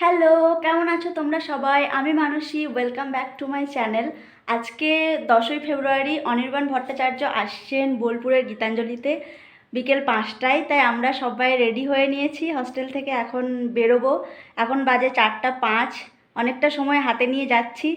Hello, কেমন আছো তোমরা সবাই? আমি Mansi, welcome back to my channel. আজকে 10ই ফেব্রুয়ারি অনির্বাণ ভট্টাচার্য আসছেন বোলপুরের গীতাঞ্জলিতে বিকেল 5টায়। তাই আমরা সবাই রেডি হয়ে নিয়েছি হস্টেল থেকে, এখন বেরোবো। এখন বাজে 4টা 5। অনেকটা সময় হাতে নিয়ে যাচ্ছি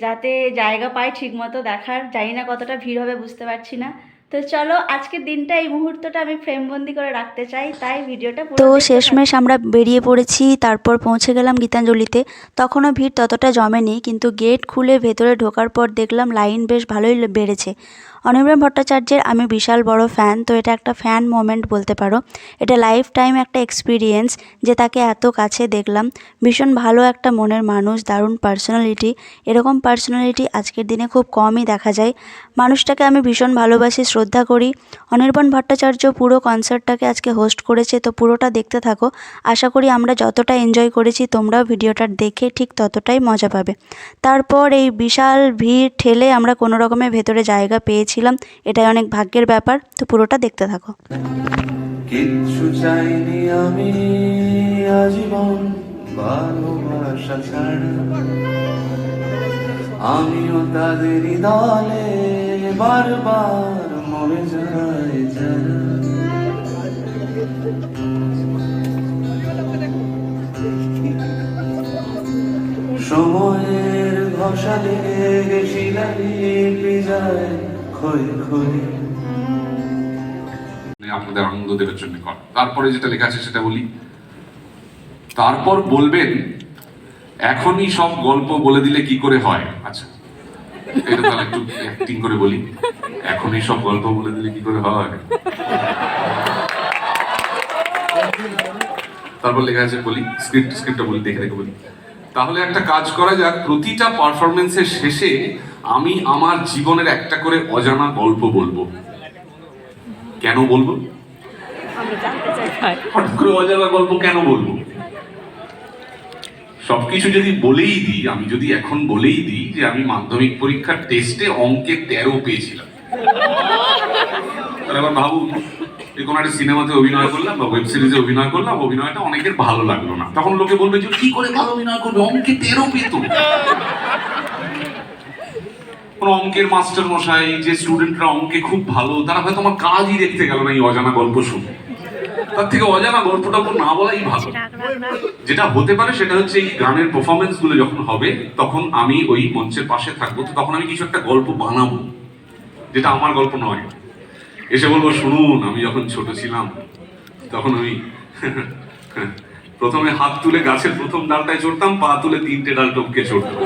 যাতে জায়গা পাই ঠিকমতো দেখার। জানি না কতটা ভিড় হবে, বুঝতে পারছি না। তো চলো, আজকের দিনটা, এই মুহূর্তটা আমি ফ্রেমবন্দি করে রাখতে চাই, তাই ভিডিওটা পুরো তো দেখতে থাকো। শেষমেশ আমরা বেরিয়ে পড়েছি, তারপর পৌঁছে গেলাম গীতাঞ্জলিতে। তখনও ভিড় ততটা জমেনি, কিন্তু গেট খুলে ভেতরে ঢোকার পর দেখলাম লাইন বেশ ভালোই বেড়েছে। অনির্বাণ ভট্টাচার্যের আমি বিশাল বড় ফ্যান, তো এটা একটা ফ্যান মোমেন্ট বলতে পারো। এটা লাইফ টাইম একটা এক্সপিরিয়েন্স যে তাকে এত কাছে দেখলাম। ভীষণ ভালো একটা মনের মানুষ, দারুণ পার্সোনালিটি। এরকম পার্সোনালিটি আজকের দিনে খুব কমই দেখা যায়। মানুষটাকে আমি ভীষণ ভালোবাসি, শ্রদ্ধা করি। অনির্বাণ ভট্টাচার্য পুরো কনসার্টটাকে আজকে হোস্ট করেছে, তো পুরোটা দেখতে থাকো। আশা করি আমরা যতটা এনজয় করেছি তোমরাও ভিডিওটা দেখে ঠিক ততটাই মজা পাবে। তারপর এই বিশাল ভিড় ঠেলে আমরা কোনো রকমে ভেতরে জায়গা পেয়েছিলাম, এটাই অনেক ভাগ্যের ব্যাপার। তো পুরোটা দেখতে থাকো। কিচ্ছু চাইনি আমি আজীবন ভালোবাসা ছাড়া, আমিও তাদেরই দলে বারবার মরে যাই যারা। সময়ের ঘষালে শিলালিপি যায় ক্ষয়ে ক্ষয়ে। আপনাদের আনন্দ দেওয়ার জন্য করা। তারপরে যেটা লেখা আছে সেটা বলি। তারপর বলবেন, এখনই সব গল্প বলে দিলে কি করে হয়। আচ্ছা, এটা তাহলে একটু অ্যাক্টিং করে বলি। এখনই সব গল্প বলে দিলে কি করে হয়। তারপর লেখা আছে, বলি স্ক্রিপ্টটা বলি, দেখে দেখে বলি। তাহলে একটা কাজ করা যাক, প্রতিটা পারফরমেন্সের শেষে আমি আমার জীবনের একটা করে অজানা গল্প বলবো। কেন বলবো? হঠাৎ করে অজানা গল্প কেন বলবো? সবকিছু যদি বলেই দিই, আমি যদি এখন বলেই দিই যে আমি মাধ্যমিক পরীক্ষার টেস্টে অঙ্কে 13 পেয়েছিলাম, তাহলে এবার ভাবুন, কোনো একটা সিনেমাতে অভিনয় করলাম বা ওয়েব সিরিজে অভিনয় করলাম, অভিনয়টা অনেকের ভালো লাগলো না, তখন লোকে বলবে যে কি করে ভালো অভিনয় করবে, অঙ্কে 13 পেত। কোন অঙ্কের মাস্টার মশাই, যে স্টুডেন্টরা অঙ্কে খুব ভালো, তারা হয়তো আমার কাজই দেখতে গেল না এই অজানা গল্প শুনে। তার থেকে অজানা গল্পটা না বলাই ভালো। যেটা হতে পারে সেটা হচ্ছে, এই গানের পারফরমেন্স গুলো যখন হবে তখন আমি ওই মঞ্চের পাশে থাকবো, তো তখন আমি কিছু একটা গল্প বানাবো যেটা আমার গল্প নয়। এসে বলবো, শুনুন, আমি যখন ছোট ছিলাম তখন আমি প্রথমে হাত তুলে গাছের প্রথম ডালটায় চড়তাম, পা তুলে 3টে ডাল টপকে চড়তাম।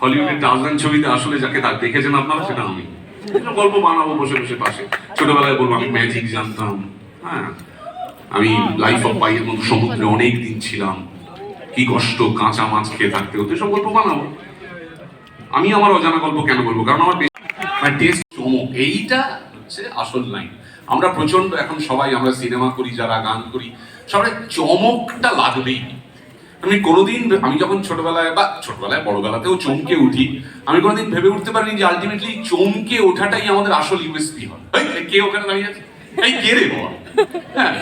হলিউডের টার্জান ছবিতে আসলে যাকে দেখেছেন আপনারা, সেটা আমি। গল্প বানাবো বসে বসে পাশে। ছোটবেলায় বলবো আমি ম্যাজিক জানতাম, হ্যাঁ, আমি লাইফ অফ পাইয়ের মতো সমুদ্রে অনেক দিন ছিলাম, কি কষ্ট কাঁচা মাছ খেয়ে থাকতে হতো, সব গল্প বানাবো। আমি আমার অজানা গল্প কেন বলবো? কারণ আমার টেস্ট চমক, এইটা হচ্ছে আসল লাইন। আমরা প্রচন্ড এখন সবাই, আমরা সিনেমা করি, যারা গান করি, সবাই চমকটা লাগবেই। আমি যখন ছোটবেলায় বড়বেলাতেও চমকে উঠি, আমি কোনোদিন ভেবে উঠতে পারিনি যে আলটিমেটলি চমকে ওঠাটাই আমাদের আসল ইউএসপি হয়। কে ওখানে দাঁড়িয়ে আছে, এই কে রে বাবা? হ্যাঁ,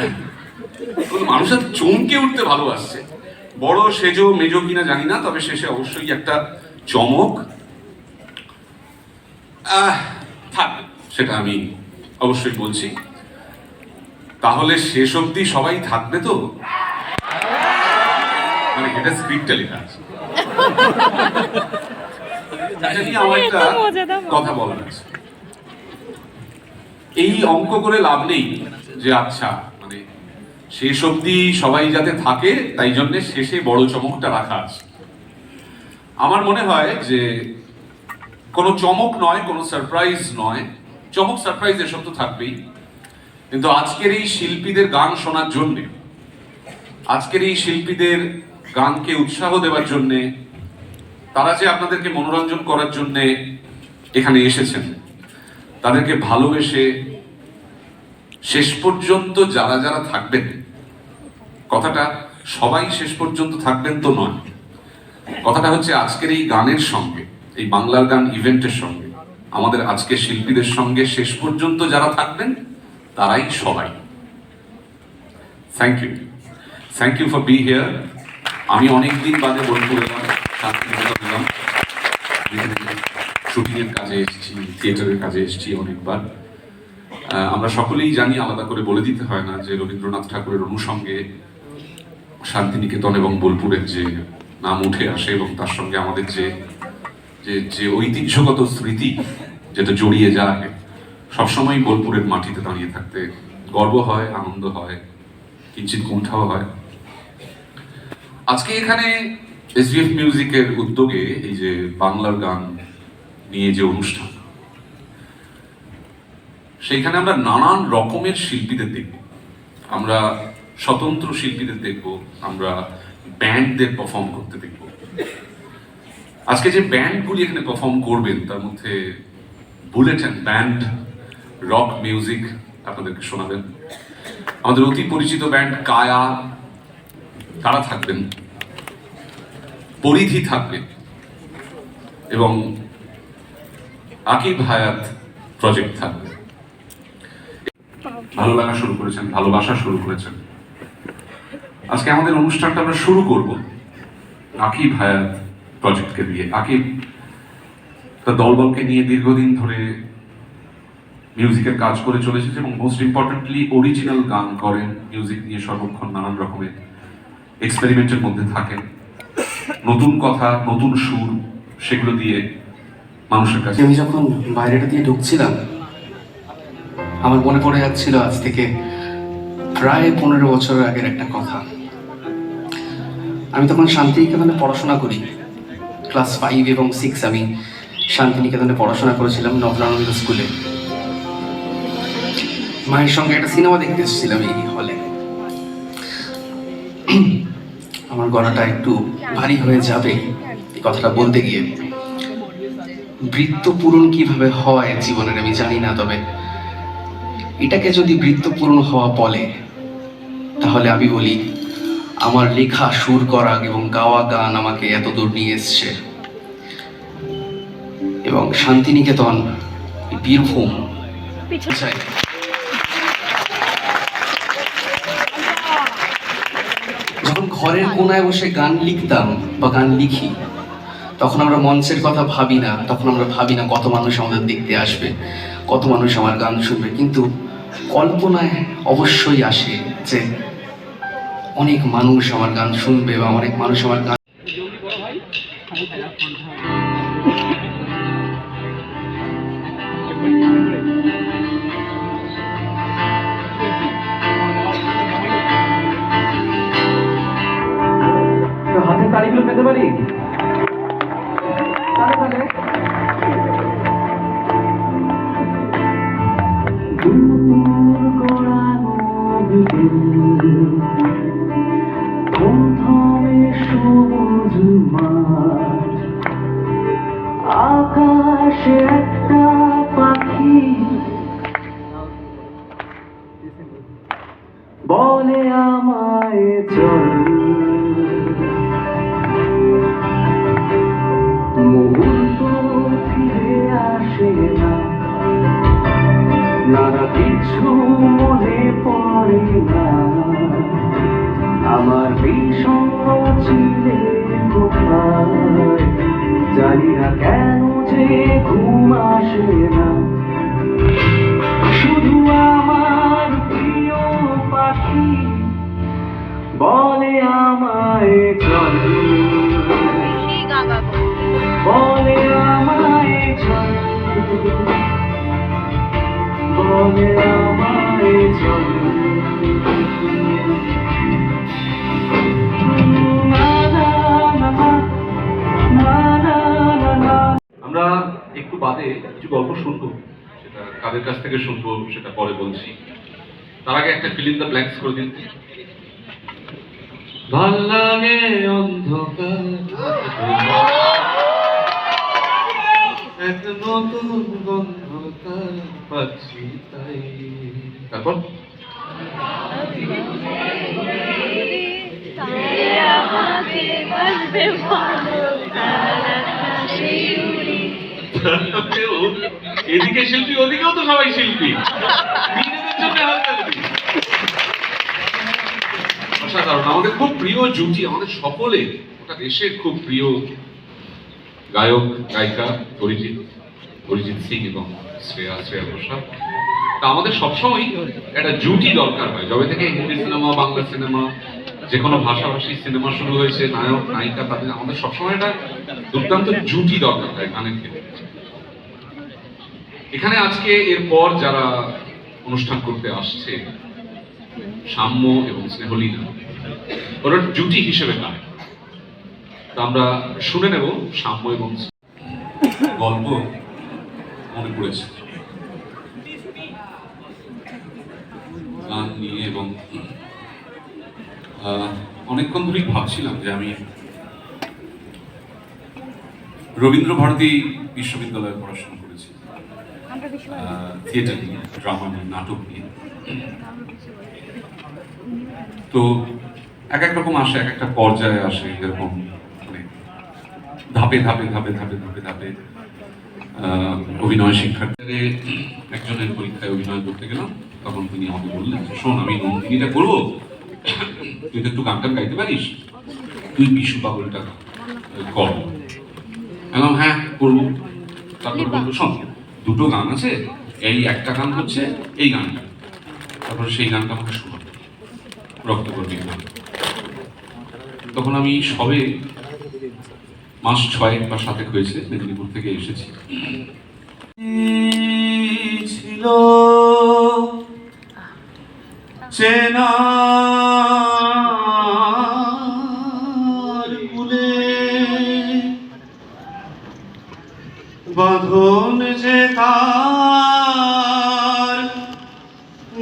মানুষের চমকে উঠতে ভালোবাসছে। বড় সেজো মেজো কিনা জানি না, তবে শেষে অবশ্যই একটা চমক থাকবে, সেটা আমি অবশ্যই বলছি। তাহলে শেষ অবধি সবাই থাকবে তো? মানে এটা স্ক্রিপ্টে লেখা আছে। আমার একটা কথা বলার আছে। এই অঙ্ক করে লাভ নেই যে আচ্ছা মানে শেষ অবধি সবাই যাতে থাকে, তাই জন্য শেষে বড় চমকটা রাখা আছে। আমার মনে হয় যে কোনো চমক নয়, কোনো সারপ্রাইজ নয়, চমক সারপ্রাইজ এসব তো থাকবেই, কিন্তু আজকের এই শিল্পীদের গান শোনার জন্যে, আজকের এই শিল্পীদের গানকে উৎসাহ দেওয়ার জন্যে, তারা যে আপনাদেরকে মনোরঞ্জন করার জন্যে এখানে এসেছেন, তাদেরকে ভালোবেসে শেষ পর্যন্ত যারা যারা থাকবেন, কথাটা সবাই শেষ পর্যন্ত থাকবেন তো নয়, কথাটা হচ্ছে আজকের এই গানের সঙ্গে, এই বাংলার গান ইভেন্টের সঙ্গে, আমাদের আজকের শিল্পীদের সঙ্গে শেষ পর্যন্ত যারা থাকবেন তারাই সবাই। Thank you. Thank you for be here. আমি অনেকদিন বাদে বোলপুর এলাম, শান্তিনিকেতন এলাম। শুটিংয়ের কাজে এসেছি, থিয়েটারের কাজে এসেছি অনেকবার। আমরা সকলেই জানি, আলাদা করে বলে দিতে হয় না, যে রবীন্দ্রনাথ ঠাকুরের অনুষঙ্গে শান্তিনিকেতন এবং বোলপুরের যে নাম উঠে আসে, এবং তার সঙ্গে আমাদের যে যে যে ঐতিহ্যগত স্মৃতি যেটা জড়িয়ে যায়, সবসময় বোলপুরের মাটিতে দাঁড়িয়ে থাকতে গর্ব হয়, আনন্দ হয়, কিঞ্চিত কুণ্ঠাও হয়। আজকে এখানে এসবিএফ মিউজিকের উদ্যোগে এই যে বাংলার গান নিয়ে যে অনুষ্ঠান, সেইখানে আমরা নানান রকমের শিল্পীদের দেখব। আমরা স্বতন্ত্র শিল্পীদের দেখব, আমরা ব্যান্ডদের পারফর্ম করতে দেখব। আজকে যে ব্যান্ডগুলি এখানে পারফর্ম করবেন, তার মধ্যে বুলেটিন ব্যান্ড রক মিউজিক আপনাদেরকে শোনাবেন। আমাদের অতি পরিচিত ব্যান্ড কায়া, তারা থাকবেন। পরিধি থাকবে, এবং আকিব হায়াত প্রজেক্ট থাকবে। ভালো লাগা শুরু করেছেন, ভালোবাসা শুরু করেছেন। আজকে আমাদের অনুষ্ঠানটা আমরা শুরু করব আকিব হায়াত প্রজেক্টকে দিয়ে। আকিব তার দলবলকে নিয়ে দীর্ঘদিন ধরে মিউজিকের কাজ করে চলেছে, এবং মোস্ট ইম্পর্টেন্টলি অরিজিনাল গান করেন। মিউজিক নিয়ে সর্বক্ষণ নানান রকমের এক্সপেরিমেন্টের মধ্যে থাকেন। নতুন কথা, নতুন সুর, সেগুলো দিয়ে মানুষের কাছে। আমি যখন বাইরেটা দিয়ে ঢুকছিলাম, আমার মনে পড়ে যাচ্ছিল আজ থেকে প্রায় 15 বছর আগের একটা কথা। আমি তখন শান্তিনিকেতনে পড়াশোনা করি, ক্লাস 5 এবং 6 আমি শান্তিনিকেতনে পড়াশোনা করেছিলাম, নবরানন্দ স্কুলে। মায়ের সঙ্গে একটা সিনেমা দেখতে এসেছিলাম এই হলে। আমার গলাটা একটু ভারী হয়ে যাবে এই কথাটা বলতে গিয়ে। বৃত্ত পূরণ কিভাবে হয় জীবনের আমি জানি না, তবে এটাকে যদি বৃত্ত পূরণ হওয়া বলে, তাহলে আমি বলি আমার লেখা, সুর করা এবং গাওয়া গান আমাকে এত দূর নিয়ে এসছে। এবং শান্তিনিকেতন, বীরভূম, চাই যখন ঘরের কোনায় বসে গান লিখতাম বা গান লিখি, তখন আমরা মঞ্চের কথা ভাবি না, তখন আমরা ভাবি না কত মানুষ আমাদের দেখতে আসবে, কত মানুষ আমার গান শুনবে। কিন্তু কল্পনায় অবশ্যই আসে যে অনেক মানুষ আমার গান শুনবে বা অনেক মানুষ আমার গান। হাতের তালিগুলো পেতে পারি? আকাশে একটা পাখি বলে আমায় চল, মুহূর্ত ফিরে আসে না, নানা কিছু মনে পড়ে না, আমার বিষণ্ণ ছিলে কোথায়, জানি না কেন যে ঘুম আসে না। শুধু আমার প্রিয় পাখি বলে আমায় চল, বলে আমায় চল, বলে আমায় চল। আমরা একটু বাদে কিছু গল্প শুনবো, সেটা কাদের কাছ থেকে শুনবো সেটা পরে বলছি। তার আগে একটা ফিল ইন দ্য ব্ল্যাঙ্কস করে দিন। ভাল লাগে অন্ধকার, এক নতুন গন্ধকার পাচ্ছি তাই। তারপর এদিকে শিল্পী, ওদিকেও তো সবাই শিল্পী, নিজেদের জন্য হাততালি। অসাধারণ, আমাদের খুব প্রিয় জুটি, আমাদের সকলে গোটা দেশের খুব প্রিয় গায়ক গায়িকা অরিজিৎ সিং এবং শ্রেয়া ঘোষাল। তা আমাদের সবসময় একটা জুটি দরকার হয়, যবে থেকে হিন্দি সিনেমা, বাংলা সিনেমা, যে কোনো ভাষাভাষী সিনেমা শুরু হয়েছে, নায়ক নায়িকা, তাদের আমাদের সবসময় একটা দুর্দান্ত জুটি দরকার হয় গানের ক্ষেত্রে। এখানে আজকে এরপর যারা অনুষ্ঠান করতে আসছে, সাম্য এবং স্নেহলীনা, ওরা জুটি হিসেবে গায়। তা আমরা শুনে নেব সাম্য এবং গল্প মনে পড়েছে গান নিয়ে, এবং অনেকক্ষণ ধরেই ভাবছিলাম যে আমি রবীন্দ্র ভারতী বিশ্ববিদ্যালয়ে পড়াশোনা করেছি, থিয়েটার নিয়ে, ড্রামা নিয়ে, নাটক নিয়ে। তো এক এক রকম আসে, এক একটা পর্যায়ে আসে, এরকম মানে ধাপে ধাপে ধাপে ধাপে ধাপে ধাপে অভিনয় শিক্ষার্থীদের একজনের পরীক্ষায় অভিনয় করতে গেলাম। তখন তিনি আমাকে বললেন, শোন, আমি নন্দিনীটা করবো, তুই তো একটু গান টান গাইতে পারিস, তুই বিশু পাগলটা কর। বললাম হ্যাঁ করবো। তারপর বললো, শোন, দুটো গান আছে, এই একটা গান হচ্ছে এই গানটা, তারপর সেই গানটা আমাকে শোনো, রক্ত করবি গান। তখন আমি সবে মাস 6 বা 7 হয়েছে, মেদিনীপুর থেকে এসেছি। ছিল চেনার কুলে বাঁধন যে তার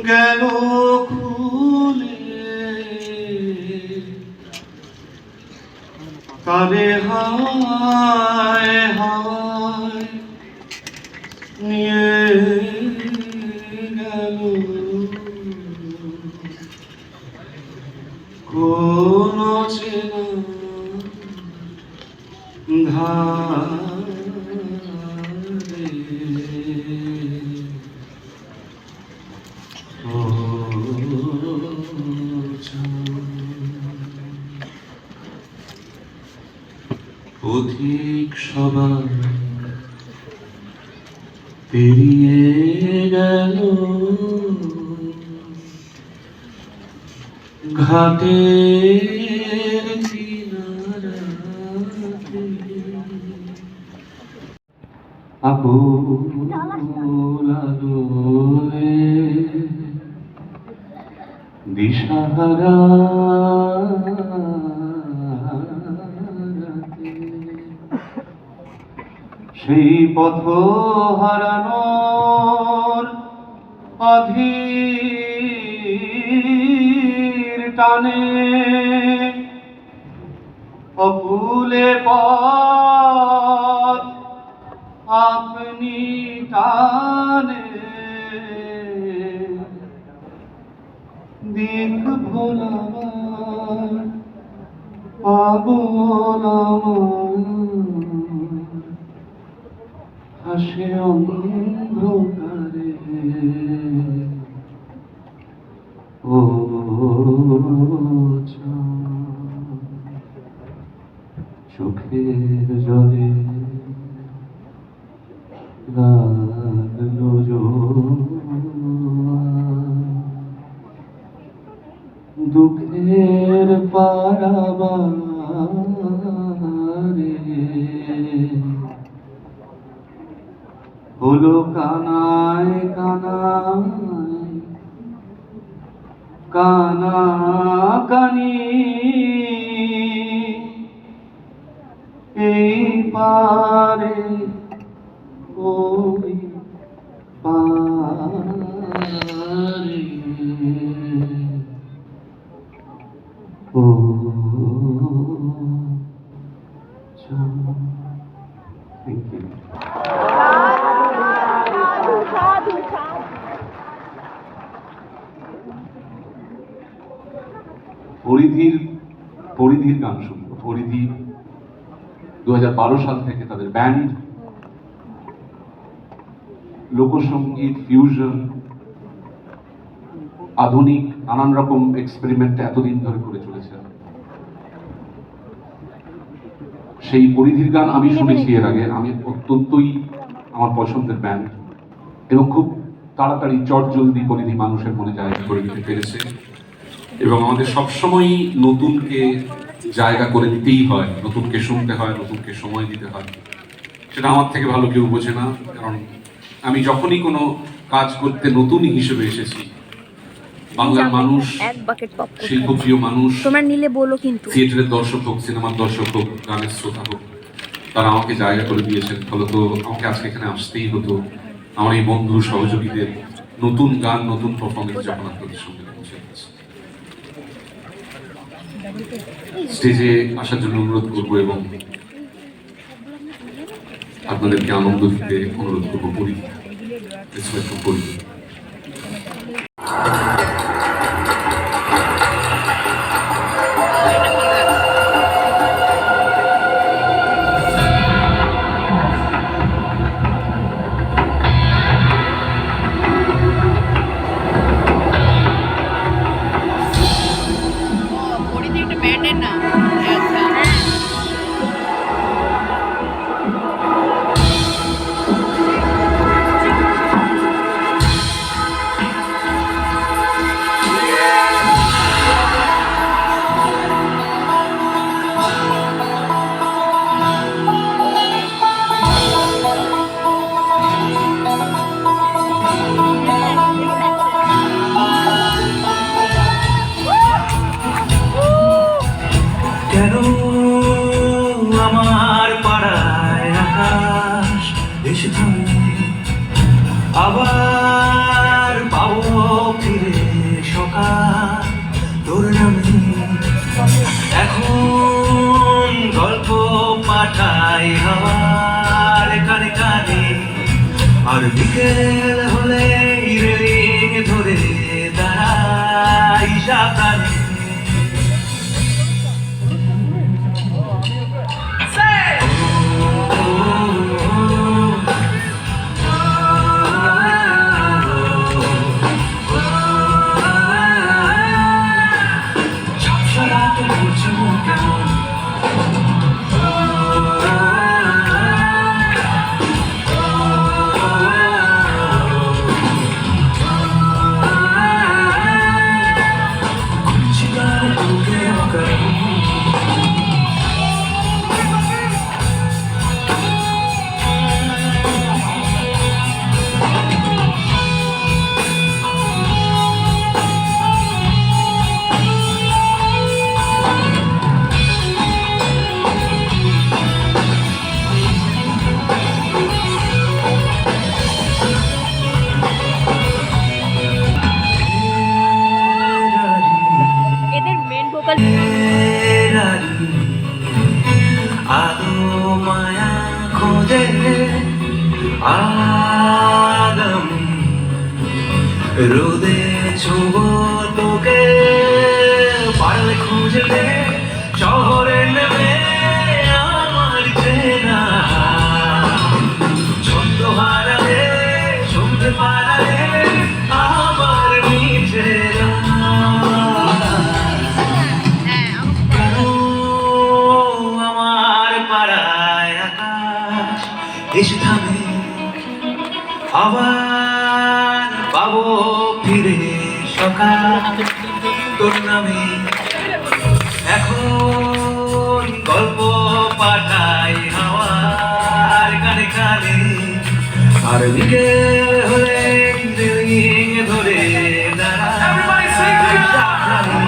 গেল খুলে, তারে হায় হায় নিয়ে গেল কোন চেনা ধারে। ও অধিক সবার পেরিয়ে গেল ঘাটের কিনারাতে, আকুল আলোয় দিশাহারা রাতে, সেই পথ হারানোর অধীর টানে অকুলে পথ আপনি টানে, দিক ভোলাবার পাগল আমার হাসে অন্ধকারে। ও চোখের জলে লাগলো দুঃখের পারাবারে, হলো কানায় কানায় কানা কানি, এই পারে ওই পারে। ও থ্যাংক ইউ। পরিধির গান শুনবো। পরিধি 2012 সাল থেকে তাদের ব্যান্ড, লোকসঙ্গীত, ফিউশন, আধুনিক নানান রকম এক্সপেরিমেন্ট এতদিন ধরে করে চলেছেন। সেই পরিধির গান আমি শুনেছি এর আগে, আমি অত্যন্তই আমার পছন্দের ব্যান্ড, এবং খুব তাড়াতাড়ি চটজলদি পরিধি মানুষের মনে জায়গা করে দিতে পেরেছে। এবং আমাদের সবসময়ই নতুনকে জায়গা করে দিতেই হয়, নতুনকে শুনতে হয়, নতুনকে সময় দিতে হয়। সেটা আমার থেকে ভালো কেউ বোঝে না, কারণ আমি যখনই কোনো কাজ করতে নতুন হিসেবে এসেছি, বাংলার মানুষ, শিল্পপ্রিয় মানুষ, তোমরা নিলে বলো কিন্তু, থিয়েটারের দর্শক হোক, সিনেমার দর্শক হোক, গানের শ্রোতা হোক, তারা আমাকে জায়গা করে দিয়েছেন। ফলত আমাকে আজকে এখানে আসতেই হতো আমার এই বন্ধু সহযোগীদের নতুন গান, নতুন পারফরমেন্স যখন আপনাদের সঙ্গে পৌঁছে গেছে। স্টেজে আসার জন্য অনুরোধ করবো এবং আপনাদেরকে আনন্দ দিতে অনুরোধ করবো। পরিধি পরিধি কেন আমার পাড়ায় আকাশ এসে থামে, আবার পাবো ফিরে সকাল তোর নামে। এখন গল্প পাঠাই হাওয়ার কানে কানে, আর বিকেল হলে রেলিং ধরে দাঁড়াই সাবধানে। এদের মেন ভোকাল আলো মায়া খোঁজে আগামী রোদে ছোব তোকে, পারলে খুঁজলে শহরে নেমে আমার চেনা ছন্দ হারালে সন্ধে পাড়ালে আমার নিজেরা। আমার পাড়ায় আকাশ এসে থামে, আবার পাবো ফিরে সকাল তোর নামে। এখন গল্প পাঠাই হাওয়ার কানে কানে, আর বিকেল হলে রেলিং ধরে দাঁড়াই সাবধানে।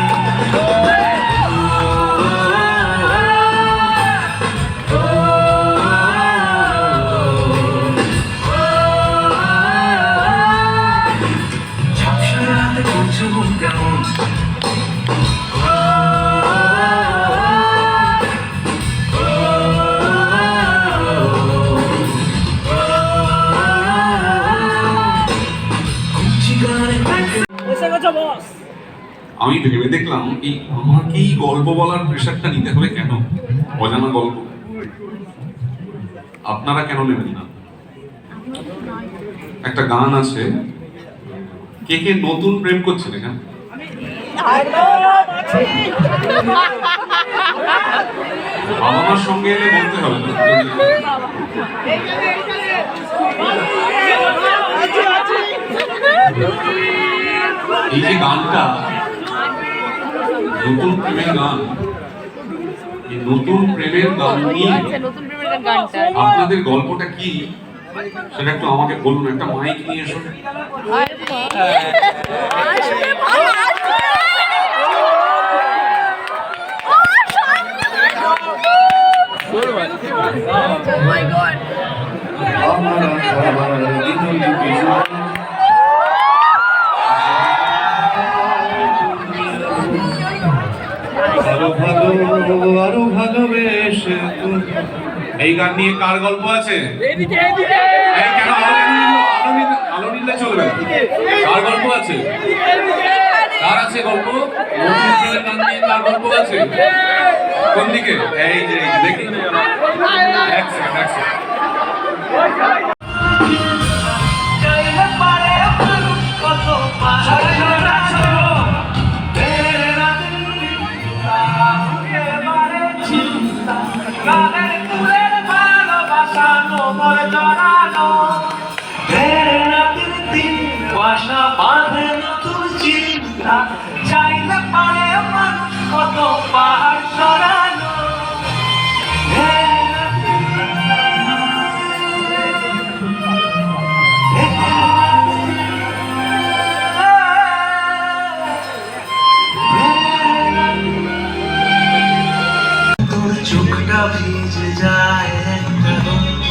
আমি ভেবে দেখলাম এই আমাকেই গল্প বলার প্রেশারটা নিতে হবে কেন? অজানা গল্প আপনারা কেন নেবেন না? একটা গান আছে, কে কে নতুন প্রেম করছেন এখানে? বাবা মার সঙ্গে এলে বলতে হবে না। এই যে গানটা নতুন প্রেমের গান, এই নতুন প্রেমের গান নিয়ে আপনাদের গল্পটা কি সেটা একটু আমাকে বলুন। একটা মাইক নিয়ে এসো। আরো ভালোবেসে এই গান নিয়ে কার গল্প আছে? এই কেন আলো নিলে চলবে না? কার গল্প আছে? কার আছে গল্প? নতুন প্রেমের গান নিয়ে কার গল্প আছে? কোন দিকে? এই যে দেখি এক সেকেন্ড। চাইলে পারে মানুষ কত পাহাড় সরানো তোর চোখটা ভিজে যায় একটা গল্প,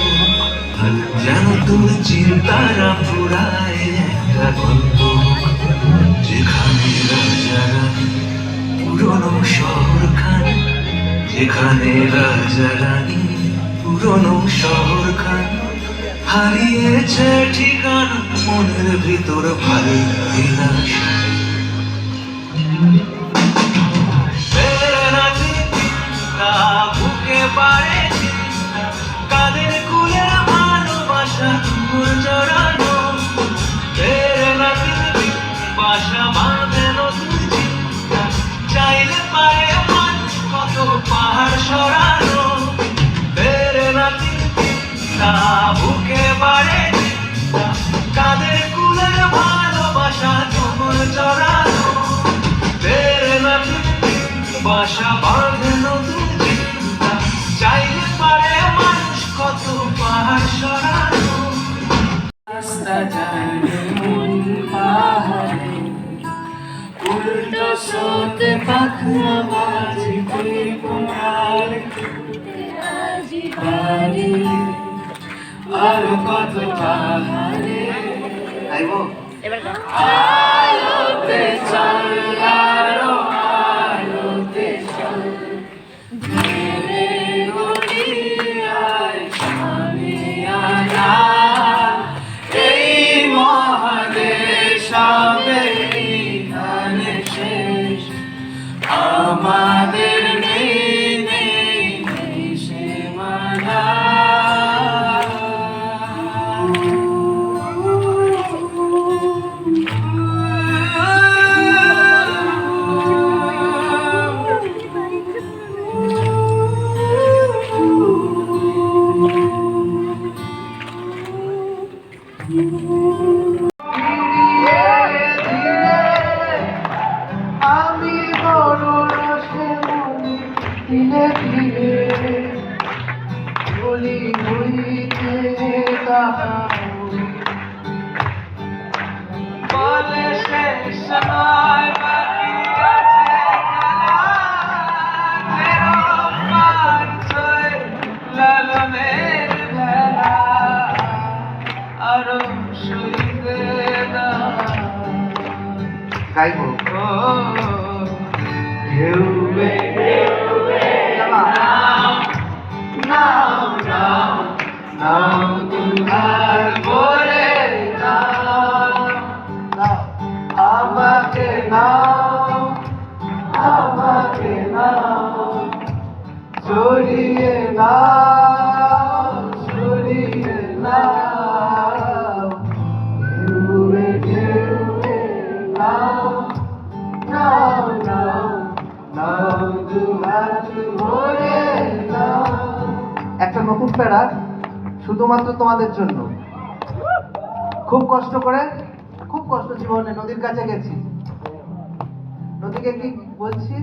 যেন তোর চিন্তারা পুরায় একটা গল্প, যেখানে রাজা রানী পুরনো শহরখানি, যেখানে রাজা রানী পুরনো শহরখানি হারিয়েছে ঠিকানা মনের ভিতর ভালো বিলাস। বুকে পারে কাদের কুলে ভালোবাসা তুমুল জড়ানো, বাসা বাঁধে নতুন চিন্তা, চাইলে পারে মানুষ কত পাহাড় সরানো, তেরে নাতি বুকে পারে কাদের কুলের ভালোবাসা তুমুল জড়ানো, তেরে নাতি বাসা বাঁধে নতুন চিন্তা, চাইলে পারে মানুষ কত পাহাড় সরানো। রাস্তা জানে মন পাহাড়ে উল্টো সোতে পাখনা বাজি ত্রিপুরার বাড়ি আর কত পাহাড়ে আলোতে চল আরো আলোতে চল ধীরে গড়িয়ায় সামনে আনা এই মহাদেশ হবে এখানে শেষ, আমাদের নেই সীমানা। আমি বড় রসে মনে দিলে দিলে বলি হইতে বলে শেষ সময় বাকি আছে লালনের ভেলা আরো সইতে গাইব ঢেউবে নাও নাও নাও নাও তোমার বলে নাও নাও আমাকে নাও আমাকে নাও সরিয়ে নাও সরিয়ে নাও ঢেউবে ঢেউবে মুকুট পেড়া শুধুমাত্র তোমাদের জন্য। খুব কষ্ট করে, খুব কষ্ট জীবনে নদীর কাছে গেছি। নদীকে কি বলছি?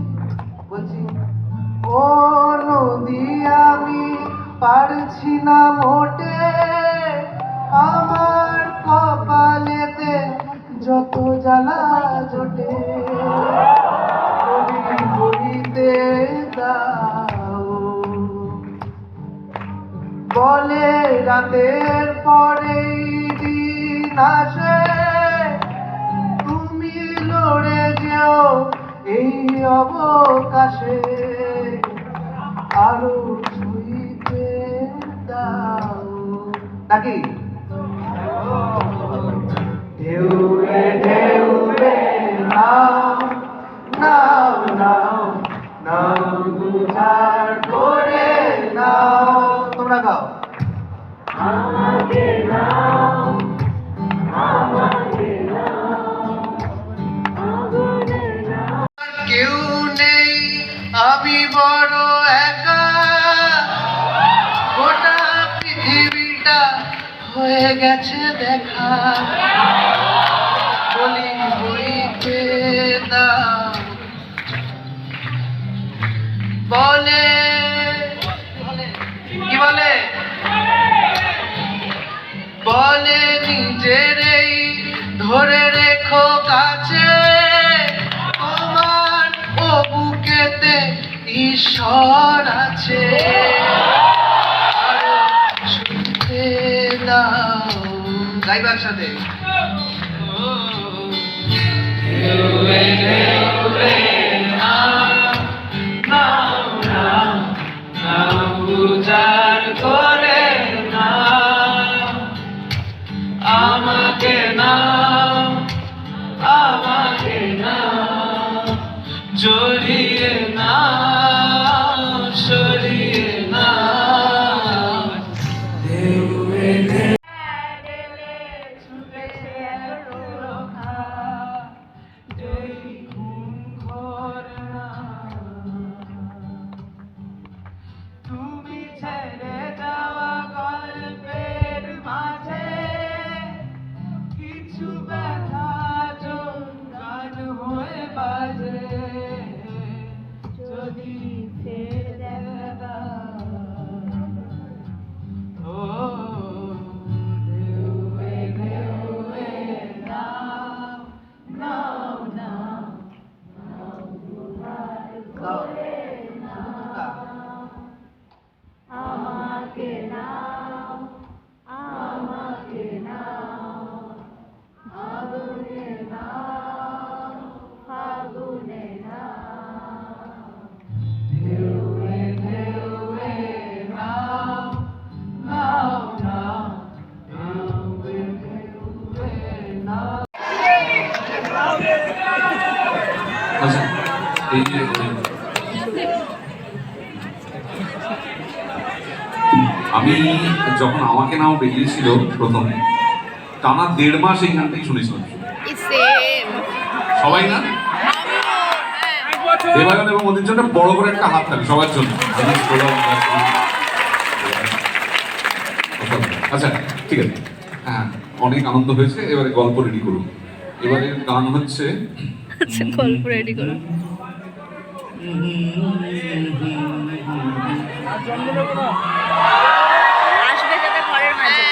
ও নদী আমি পারছি না মোটে, আমার কপালেতে যত জ্বালা জোটে, নদী বইতে দাও। বলে রাতের পরেই দিন আসে, তুমি লড়ে যেও এই অবকাশে, আরো ছুঁইতে দাও। নাকি ঢেউরে ঢেউরে নাও নাও নাও নাও বুঝার করে নাও। তোমরা গাও। কেউ নেই, আমি বড় একা, গোটা পৃথিবীটা হয়ে গেছে দেখা, বলি বইতে দাও। বলে কি বলে? বলে নিজেরই ধরে রেখো কাছে, তোমার ও বুকেতে ঈশ্বর আছে, আরো শুনতে দাও। গাইবা একসাথে। ঢেউয়ে ঢেউয়ে নাও নাও নাও নাও উজাড় করে নাও, আমাকে নাও আমাকে নাও, জড়িয়ে নাও সরিয়ে নাও। ঢেউয়ে ঢেউয়ে তুমি ছেড়ে যাওয়া গল্পের মাঝে কিছু ব্যথা গান হয়ে বাজে, যদি ফের দেখা ও ঢেউয়ে ঢেউয়ে নাও নাও নাও আমাকে নাও আমাকে নাও, আগুনে নাও আগুনে নাও, ঢেউয়ে ঢেউয়ে নাও নাও নাও ঢেউয়ে ঢেউয়ে নাও। আচ্ছা, এই যে আমি যখন আমাকে নাও বেরিয়েছিল প্রথম, টানা 1.5 মাস এই গানটাই শুনেছিলাম সবাই। না দেবায়ন এবং ওদের জন্য বড় করে একটা হাত থাকে সবার জন্য। আচ্ছা ঠিক আছে, হ্যাঁ অনেক আনন্দ হয়েছে, এবারে গল্প রেডি করুন। এবারে গান হচ্ছে গল্প রেডি করো। আসবে যাতে ঘরের মাঝে।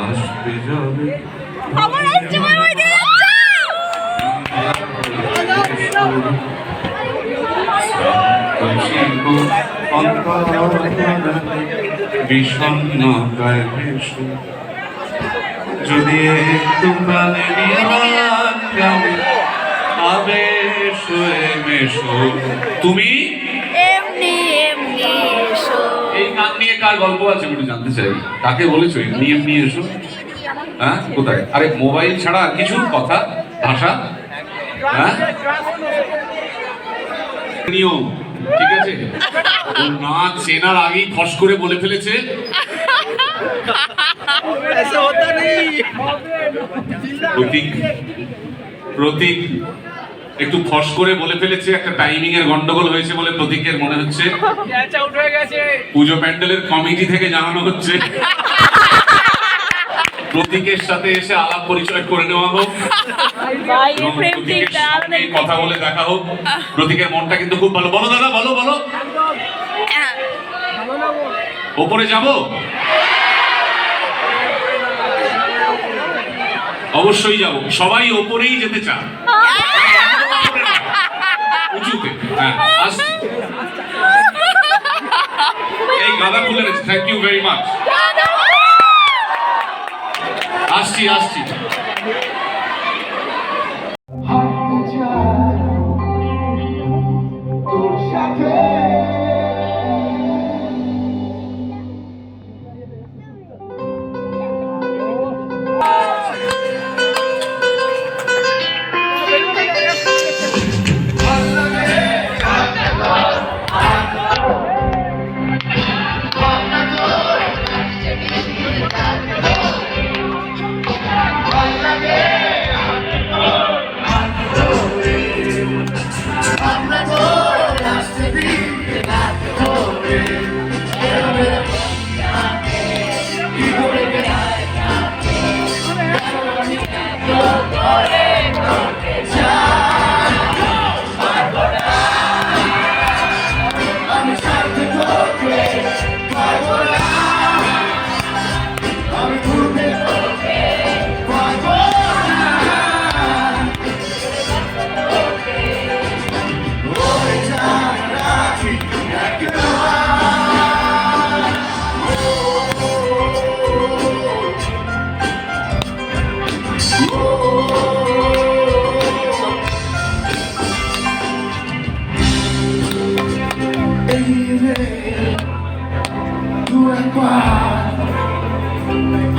আসবে যাবে আমার আসছে ওই ওই দিকে বিষণ্ণ যদি একটু প্রাণে আবেশ হয়ে মেশো। তুমি এমনি এমনি এসো। এই গান নিয়ে কার গল্প আছে একটু জানতে চাই। কাকে বলেছো এমনি এমনি এসো? হ্যাঁ কোথায়? আরে মোবাইল ছাড়া আর কিছু কথা ভাষা? হ্যাঁ নিয়ম ঠিক আছে, ও না চেনার আগেই ফস করে বলে ফেলেছে। প্রতীক প্রতীক একটু ফস করে বলে ফেলেছে, একটা টাইমিং এর গন্ডগোল হয়েছে বলে প্রতীকের মনে হচ্ছে। পুজো প্যান্ডেলের কমিটি থেকে জানানো হচ্ছে প্রতীকের সাথে এসে আলাপ পরিচয় করে নেওয়া হোক এবং প্রতীকের সঙ্গে কথা বলে দেখা হোক। প্রতীকের মনটা কিন্তু খুব ভালো। বলো দাদা, বলো বলো। ওপরে যাব? অবশ্যই যাব, সবাই ওপরেই যেতে চান, উঁচুতে। হ্যাঁ, আসছি। এই গাদা খুলে গেছে, থ্যাংক ইউ ভেরি মাচ। আসছি আসছি।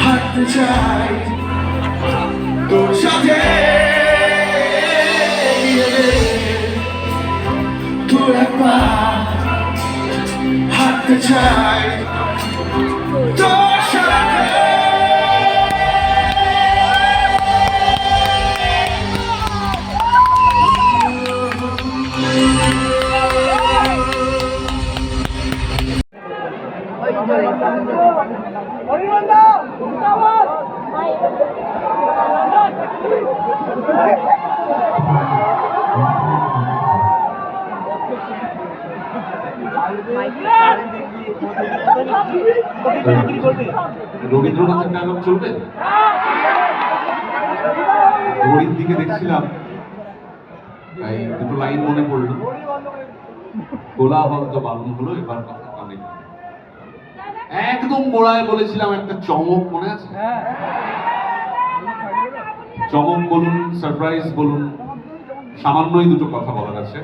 হাঁটতে চাই তোর সাথে, তোর একবার হাঁটতে চাই তোর সাথে। রবীন্দ্রনাথের ডায়লগ চলবে? ঘড়ির দিকে দেখছিলাম, তাই দুটো লাইন মনে পড়লো। কোলাহল তো বারণ হলো, এবার কথা কানে। একদম গোড়ায় বলেছিলাম একটা চমক, মনে আছে? চমক বলুন, সারপ্রাইজ বলুন, সামান্যই দুটো কথা বলার আছে।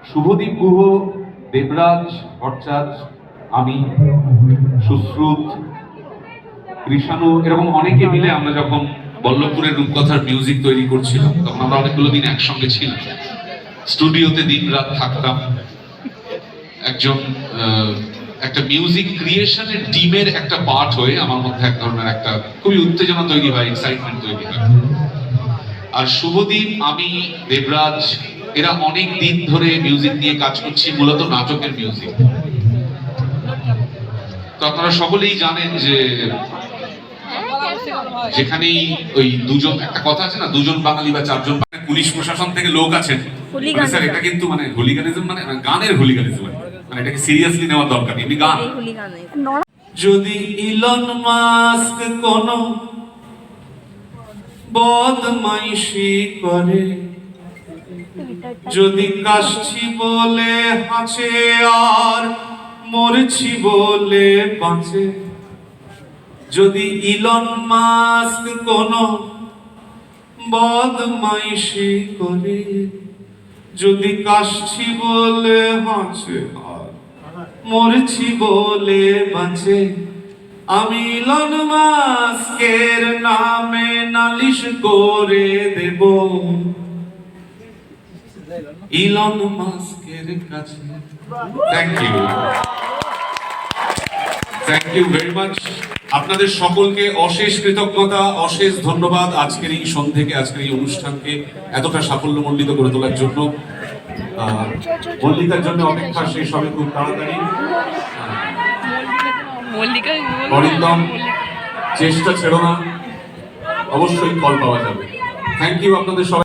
শুভদীপ গুহ, দেবরাজ ভট্টাচার্য, আমি, সুশ্রুত, কৃষাণু, এরকম অনেকে মিলে আমরা যখন বল্লভপুরের রূপকথার মিউজিক তৈরি করছিলাম, তখন আমরা অনেকগুলো দিন একসঙ্গে ছিলাম, স্টুডিওতে দিন রাত থাকতাম। একজন একটা মিউজিক ক্রিয়েশনের টিমের একটা পার্ট হয়ে আমার মধ্যে এক ধরনের একটা খুবই উত্তেজনা তৈরি হয়, এক্সাইটমেন্ট তৈরি হয়। আর শুভদীপ, আমি, দেবরাজ, এরা অনেক দিন ধরে মিউজিক নিয়ে কাজ করছি, মূলত নাটকের মিউজিক। তো আপনারা সকলেই জানেন যে যেখানেই ওই দুজন, একটা কথা আছে না, দুজন বাঙালি বা চারজন, পুলিশ প্রশাসন থেকে লোক আছেন, স্যার এটা কিন্তু মানে হুলিগানিজম, মানে গানের হুলিগানিজম, মানে এটাকে সিরিয়াসলি নেওয়ার দরকার নেই, এমনি গান। যদি ইলন মাস্ক কোন বদমাইশি করে, যদি কাশছি বলে হাসে আর মরছি বলে বাঁচে, যদি ইলন মাস্ক কোন বদমাইশি করে, যদি কাশছি বলে হাসে আর মরছি বলে বাঁচে, আমি ইলন মাস্কের নামে নালিশ করে দেব ইলন মাস্কের কাছে। Thank you very much. আপনাদের সকলকে অশেষ কৃতজ্ঞতা, অশেষ ধন্যবাদ আজকের এই সন্ধ্যেকে, আজকের এই অনুষ্ঠানকে এতটা সাফল্যমণ্ডিত করে তোলার জন্য। মল্লিকার জন্য অপেক্ষা শেষ হবে খুব তাড়াতাড়ি। অরিন্দম, চেষ্টা ছেড়ো না, অবশ্যই ফল পাওয়া যাবে। থ্যাংক ইউ আপনাদের সবাই।